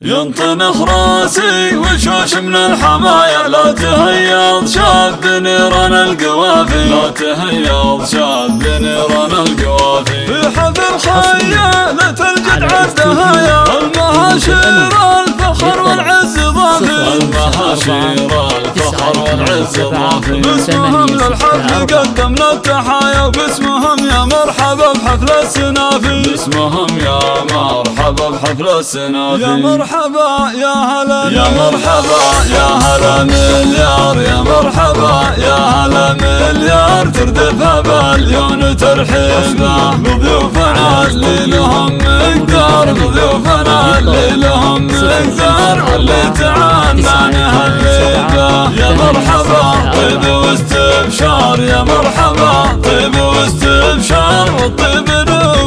ينطنخ راسي وشوش من الحمايا، لا تهيض شاب نيران القوافي، لا تهيض شاب نيران القوافي. في حفل خيالة الجد عالدهايا، المهاشير الفخر والعز ضافي، المهاشير الفخر والعز ضافي. باسمهم للحفل قدمنا التحايا، وباسمهم يا مرحبا بحفل السنافي، باسمهم يا مرحبا بحفل السنافي. يا مرحبا يا هلا، يا مرحبا يا هلا مليار، يا مرحبا يا هلا مليار. تردفها بالعيون ترحيبه بضيوفنا اللي لهم مقدار، بضيوفنا اللي لهم مقدار، واللي تعانى نهلبه. يا مرحبا طيب واستبشار، يا مرحبا طيب واستبشار، والطيب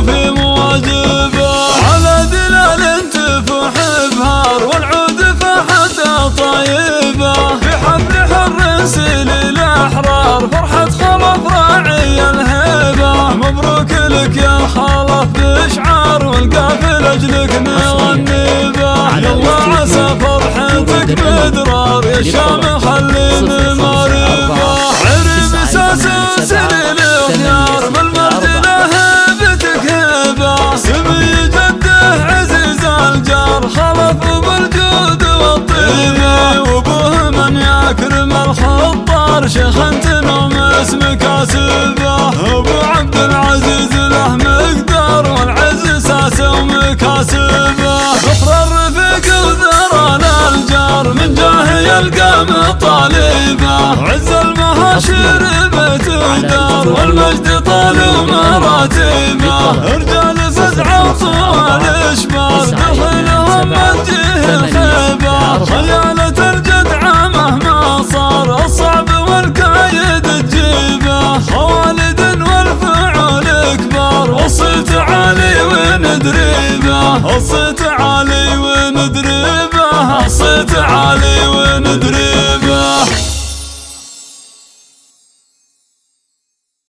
في مواجبه. على دلال تفوح بهار، والعود فحتى طيبه. في حفل حر سيل الاحرار، فرحة خلف راعي الهيبه. مبروك لك يا خلف بشعار، والقافل اجلك نغنيبه. يلا عسى فرحتك بدرار، يا شام خلي مماربه. عرب اساس سليل الخيار، بالمرد لهبتك هبه. سمي جده عزيز الجار، خلف بالجود والطيبه. وابوه من يكرم الخطار، شيخ انت نوم اسمك كاسبه. ابو عبد العزيز له مقدار، والعز ساسه ومكاسبه. بخر الرفيق وذران الجار، من جاه يلقى مطالبه. عز المهاشير بيت ودار، والمجد طال ومراتبه. رجال فزعه وطوال اشبار، دخلهم الجيه الخيبه. خيالة الجدعة مهما صار، الصعب والكايد تجيبه. خوالد والفعول كبار، والصيت عالي وندريبه. الصيت